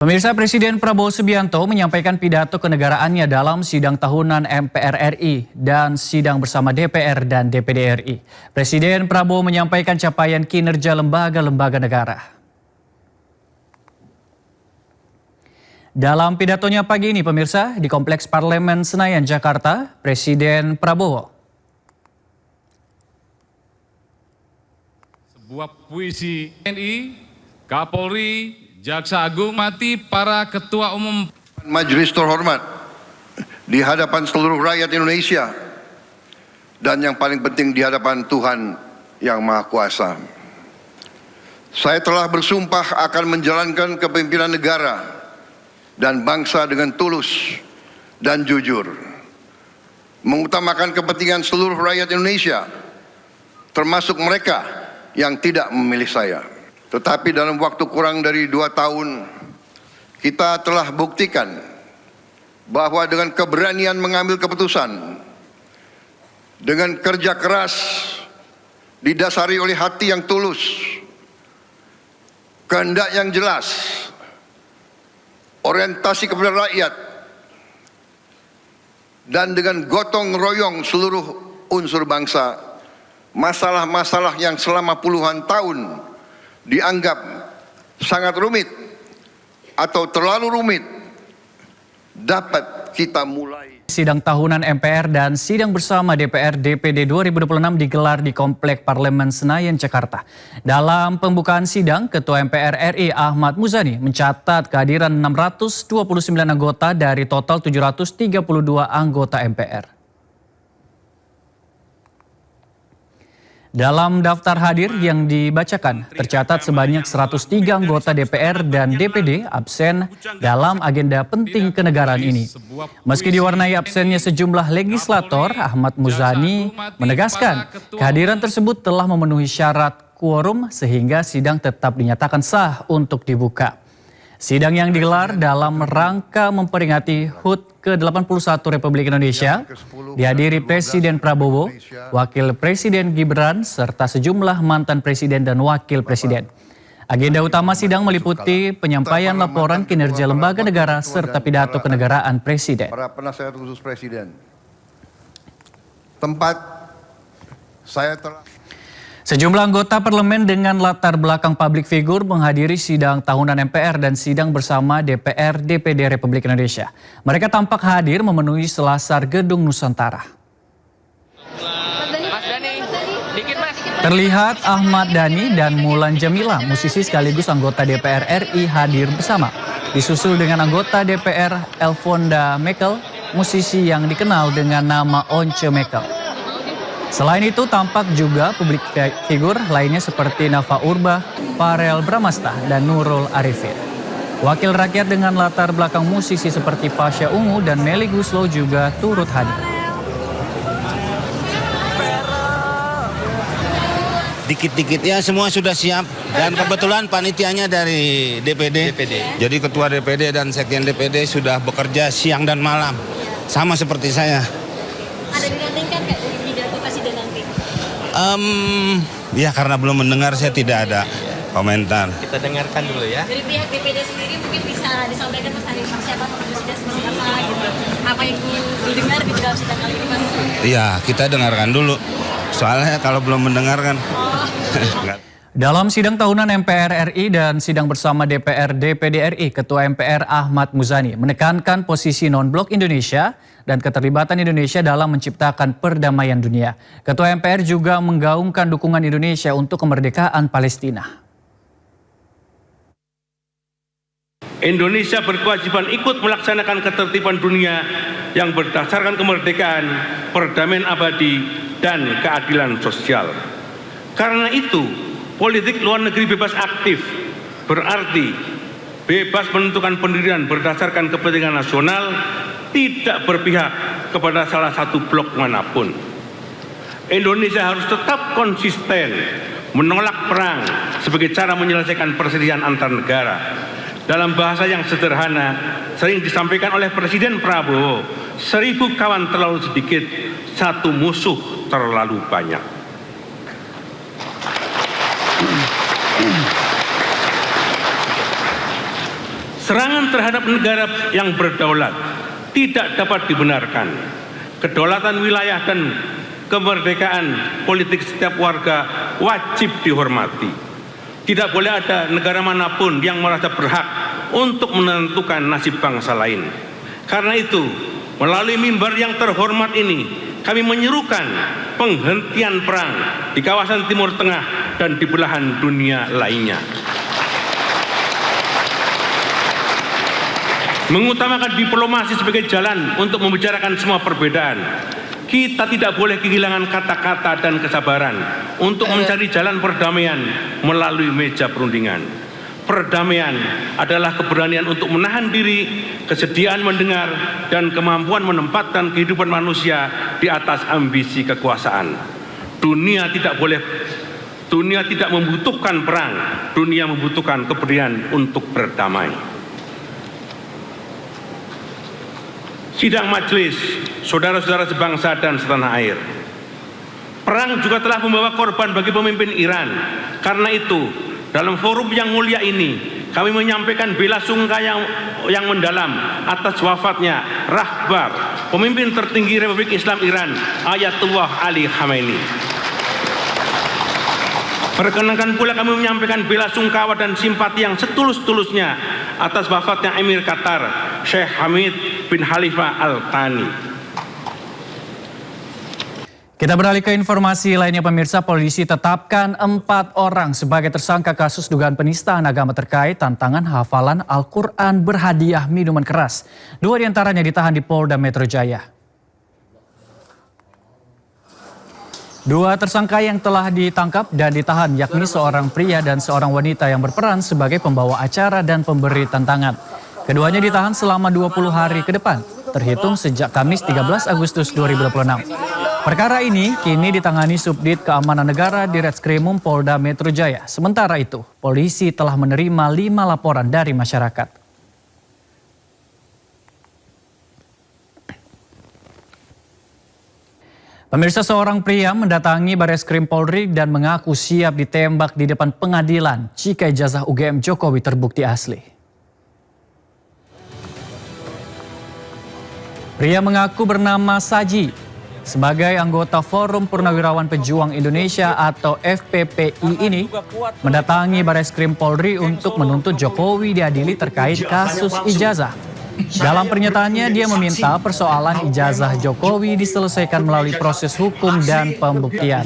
Pemirsa, Presiden Prabowo Subianto menyampaikan pidato kenegaraannya dalam sidang tahunan MPR RI dan sidang bersama DPR dan DPD RI. Presiden Prabowo menyampaikan capaian kinerja lembaga-lembaga negara. Dalam pidatonya pagi ini, pemirsa, di Kompleks Parlemen Senayan, Jakarta, Presiden Prabowo. Sebuah puisi TNI, Kapolri, Jaksa Agung, mati para ketua umum Majelis terhormat di hadapan seluruh rakyat Indonesia dan yang paling penting di hadapan Tuhan yang Maha Kuasa. Saya telah bersumpah akan menjalankan kepemimpinan negara dan bangsa dengan tulus dan jujur, mengutamakan kepentingan seluruh rakyat Indonesia, termasuk mereka yang tidak memilih saya. Tetapi dalam waktu kurang dari 2 tahun, kita telah buktikan bahwa dengan keberanian mengambil keputusan, dengan kerja keras, didasari oleh hati yang tulus, kehendak yang jelas, orientasi kepada rakyat, dan dengan gotong royong seluruh unsur bangsa, masalah-masalah yang selama puluhan tahun dianggap sangat rumit atau terlalu rumit dapat kita mulai. Sidang tahunan MPR dan sidang bersama DPR DPD 2026 digelar di Komplek Parlemen Senayan, Jakarta. Dalam pembukaan sidang, Ketua MPR RI Ahmad Muzani mencatat kehadiran 629 anggota dari total 732 anggota MPR. Dalam daftar hadir yang dibacakan, tercatat sebanyak 103 anggota DPR dan DPD absen dalam agenda penting kenegaraan ini. Meski diwarnai absennya sejumlah legislator, Ahmad Muzani menegaskan kehadiran tersebut telah memenuhi syarat quorum sehingga sidang tetap dinyatakan sah untuk dibuka. Sidang yang digelar dalam rangka memperingati HUT ke-81 Republik Indonesia dihadiri Presiden Prabowo, Wakil Presiden Gibran, serta sejumlah mantan presiden dan wakil presiden. Agenda utama sidang meliputi penyampaian laporan kinerja lembaga negara serta pidato kenegaraan Presiden. Para penasehat khusus Presiden, tempat saya telah... Sejumlah anggota parlemen dengan latar belakang publik figur menghadiri sidang tahunan MPR dan sidang bersama DPR DPD Republik Indonesia. Mereka tampak hadir memenuhi selasar Gedung Nusantara. Terlihat Ahmad Dhani dan Mulan Jamila, musisi sekaligus anggota DPR RI hadir bersama. Disusul dengan anggota DPR Elfonda Mekel, musisi yang dikenal dengan nama Once Mekel. Selain itu tampak juga publik figur lainnya seperti Nafa Urbah, Farel Bramasta, dan Nurul Arifin. Wakil rakyat dengan latar belakang musisi seperti Pasha Ungu dan Melly Guslo juga turut hadir. Dikit-dikitnya semua sudah siap dan kebetulan panitianya dari DPD. Jadi ketua DPD dan sekjen DPD sudah bekerja siang dan malam. Sama seperti saya. Ada dinantikan nggak dari pidato presiden nanti? Ya karena belum mendengar saya tidak ada komentar. Kita dengarkan dulu ya. Dari pihak DPD sendiri mungkin bisa disampaikan Mas hari persiapan presiden seperti apa gitu. Apa yang didengar di dalam sidang kali ini Mas? Iya kita dengarkan dulu. Soalnya kalau belum mendengarkan. Dalam sidang tahunan MPR RI dan sidang bersama DPR DPD RI, Ketua MPR Ahmad Muzani menekankan posisi non-blok Indonesia dan keterlibatan Indonesia dalam menciptakan perdamaian dunia. Ketua MPR juga menggaungkan dukungan Indonesia untuk kemerdekaan Palestina. Indonesia berkewajiban ikut melaksanakan ketertiban dunia yang berdasarkan kemerdekaan, perdamaian abadi, dan keadilan sosial. Karena itu, politik luar negeri bebas aktif berarti bebas menentukan pendirian berdasarkan kepentingan nasional, tidak berpihak kepada salah satu blok manapun. Indonesia harus tetap konsisten menolak perang sebagai cara menyelesaikan perselisihan antar negara. Dalam bahasa yang sederhana, sering disampaikan oleh Presiden Prabowo, 1000 kawan terlalu sedikit, 1 musuh terlalu banyak. Serangan terhadap negara yang berdaulat tidak dapat dibenarkan. Kedaulatan wilayah dan kemerdekaan politik setiap warga wajib dihormati. Tidak boleh ada negara manapun yang merasa berhak untuk menentukan nasib bangsa lain. Karena itu, melalui mimbar yang terhormat ini, kami menyerukan penghentian perang di kawasan Timur Tengah dan di belahan dunia lainnya. Mengutamakan diplomasi sebagai jalan untuk membicarakan semua perbedaan. Kita tidak boleh kehilangan kata-kata dan kesabaran untuk mencari jalan perdamaian melalui meja perundingan. Perdamaian adalah keberanian untuk menahan diri, kesediaan mendengar, dan kemampuan menempatkan kehidupan manusia di atas ambisi kekuasaan. Dunia tidak membutuhkan perang, dunia membutuhkan keberanian untuk berdamai. Sidang majelis, saudara-saudara sebangsa dan setanah air. Perang juga telah membawa korban bagi pemimpin Iran. Karena itu, dalam forum yang mulia ini, kami menyampaikan bela sungkawa yang mendalam atas wafatnya Rahbar, pemimpin tertinggi Republik Islam Iran, Ayatullah Ali Khamenei. Perkenankan pula kami menyampaikan bela sungkawa dan simpati yang setulus-tulusnya atas wafatnya Emir Qatar, Sheikh Hamid bin Khalifa Al Thani. Kita beralih ke informasi lainnya pemirsa, polisi tetapkan 4 orang sebagai tersangka kasus dugaan penistaan agama terkait tantangan hafalan Al-Quran berhadiah minuman keras. 2 diantaranya ditahan di Polda Metro Jaya. 2 tersangka yang telah ditangkap dan ditahan yakni seorang pria dan seorang wanita yang berperan sebagai pembawa acara dan pemberi tantangan. Keduanya ditahan selama 20 hari ke depan, terhitung sejak Kamis 13 Agustus 2026. Perkara ini kini ditangani Subdit Keamanan Negara Ditreskrimum Polda Metro Jaya. Sementara itu, polisi telah menerima 5 laporan dari masyarakat. Pemirsa, seorang pria mendatangi Bareskrim Polri dan mengaku siap ditembak di depan pengadilan jika ijazah UGM Jokowi terbukti asli. Pria mengaku bernama Saji sebagai anggota Forum Purnawirawan Pejuang Indonesia atau FPPI ini mendatangi Bareskrim Polri untuk menuntut Jokowi diadili terkait kasus ijazah. Dalam pernyataannya, dia meminta persoalan ijazah Jokowi diselesaikan melalui proses hukum dan pembuktian.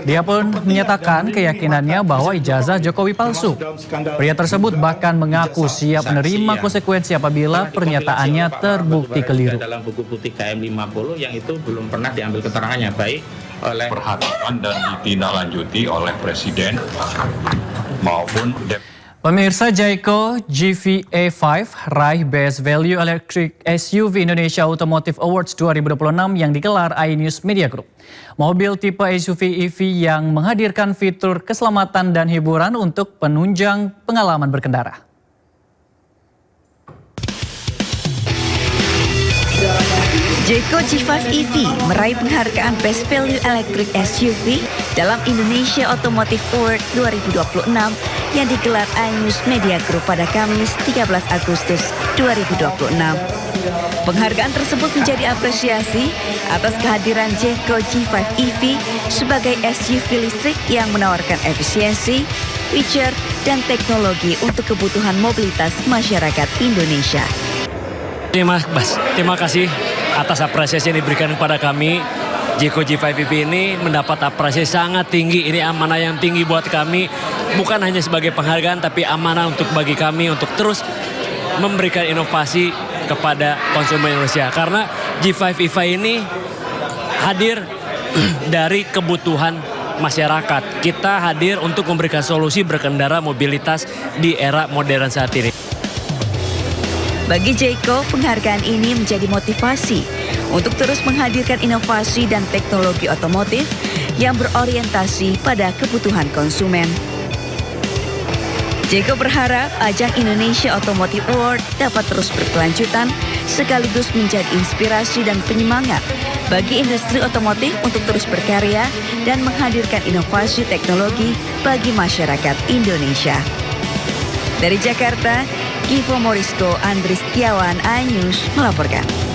Dia pun menyatakan keyakinannya bahwa ijazah Jokowi palsu. Pria tersebut bahkan mengaku siap menerima konsekuensi apabila pernyataannya terbukti keliru. Dalam buku putih KM 50 yang itu belum pernah diambil keterangannya, baik oleh perhatikan dan ditindaklanjuti oleh Presiden maupun Pemirsa, Jayco GVA5 raih Best Value Electric SUV Indonesia Automotive Awards 2026 yang digelar iNews Media Group. Mobil tipe SUV EV yang menghadirkan fitur keselamatan dan hiburan untuk penunjang pengalaman berkendara. Jayco G5 EV meraih penghargaan Best Value Electric SUV dalam Indonesia Automotive Award 2026 yang digelar iNews Media Group pada Kamis 13 Agustus 2026. Penghargaan tersebut menjadi apresiasi atas kehadiran Jayco G5 EV sebagai SUV listrik yang menawarkan efisiensi, feature, dan teknologi untuk kebutuhan mobilitas masyarakat Indonesia. Terima kasih atas apresiasi yang diberikan kepada kami. Jayco G5 EV ini mendapat apresiasi sangat tinggi. Ini amanah yang tinggi buat kami. Bukan hanya sebagai penghargaan, tapi amanah untuk bagi kami untuk terus memberikan inovasi kepada konsumen Indonesia. Karena G5 EV ini hadir dari kebutuhan masyarakat. Kita hadir untuk memberikan solusi berkendara mobilitas di era modern saat ini. Bagi Jayco, penghargaan ini menjadi motivasi untuk terus menghadirkan inovasi dan teknologi otomotif yang berorientasi pada kebutuhan konsumen. Jayco berharap ajang Indonesia Automotive Award dapat terus berkelanjutan sekaligus menjadi inspirasi dan penyemangat bagi industri otomotif untuk terus berkarya dan menghadirkan inovasi teknologi bagi masyarakat Indonesia. Dari Jakarta, Kivo Morisco, Andri Setiawan, iNews melaporkan.